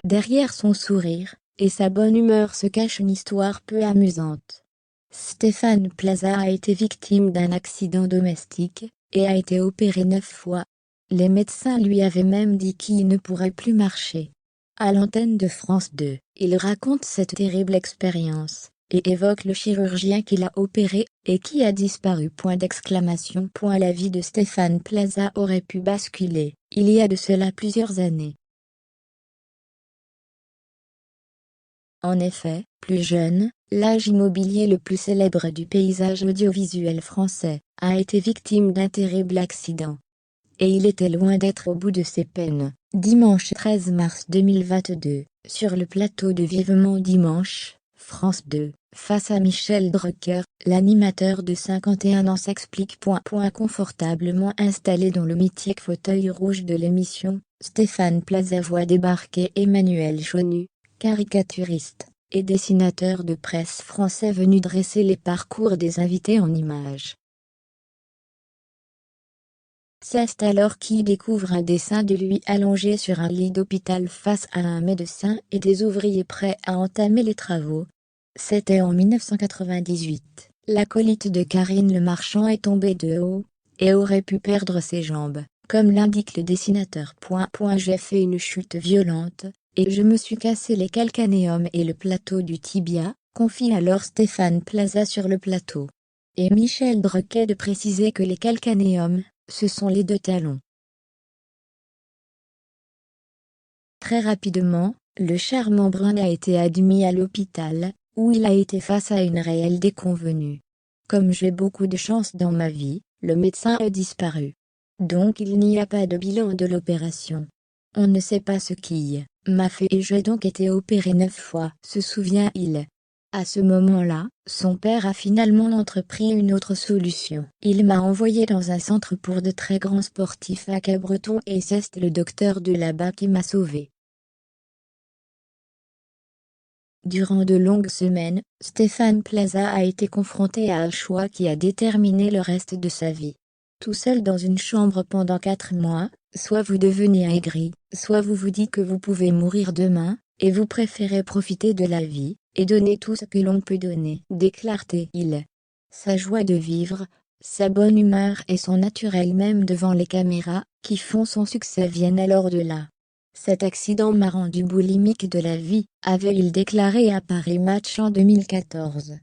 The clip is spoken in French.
Derrière son sourire et sa bonne humeur se cache une histoire peu amusante. Stéphane Plaza a été victime d'un accident domestique et a été opéré 9 fois. Les médecins lui avaient même dit qu'il ne pourrait plus marcher. À l'antenne de France 2, il raconte cette terrible expérience et évoque le chirurgien qui l'a opéré et qui a disparu. La vie de Stéphane Plaza aurait pu basculer, il y a de cela plusieurs années. En effet, plus jeune, l'âge immobilier le plus célèbre du paysage audiovisuel français, a été victime d'un terrible accident. Et il était loin d'être au bout de ses peines. Dimanche 13 mars 2022, sur le plateau de Vivement Dimanche, France 2, face à Michel Drucker, l'animateur de 51 ans s'explique. Confortablement installé dans le mythique fauteuil rouge de l'émission, Stéphane Plaza voit débarquer Emmanuel Chonu, caricaturiste et dessinateur de presse français venu dresser les parcours des invités en images. C'est alors qu'il découvre un dessin de lui allongé sur un lit d'hôpital face à un médecin et des ouvriers prêts à entamer les travaux. C'était en 1998. L'acolyte de Karine Le Marchand est tombé de haut et aurait pu perdre ses jambes, comme l'indique le dessinateur. J'ai fait une chute violente et je me suis cassé les calcanéums et le plateau du tibia, confie alors Stéphane Plaza sur le plateau. Et Michel Drucker de préciser que les calcanéums, ce sont les 2 talons. Très rapidement, le charmant brun a été admis à l'hôpital, où il a été face à une réelle déconvenue. Comme j'ai beaucoup de chance dans ma vie, le médecin a disparu. Donc il n'y a pas de bilan de l'opération. On ne sait pas ce qui m'a fait et j'ai donc été opéré 9 fois, se souvient-il. À ce moment-là, son père a finalement entrepris une autre solution. Il m'a envoyé dans un centre pour de très grands sportifs à Cabreton et c'est le docteur de là-bas qui m'a sauvé. Durant de longues semaines, Stéphane Plaza a été confronté à un choix qui a déterminé le reste de sa vie. Tout seul dans une chambre pendant 4 mois, soit vous devenez aigri, soit vous vous dites que vous pouvez mourir demain, et vous préférez profiter de la vie, et donner tout ce que l'on peut donner, déclare-t-il. Sa joie de vivre, sa bonne humeur et son naturel même devant les caméras, qui font son succès viennent alors de là. Cet accident m'a rendu boulimique de la vie, avait-il déclaré à Paris Match en 2014.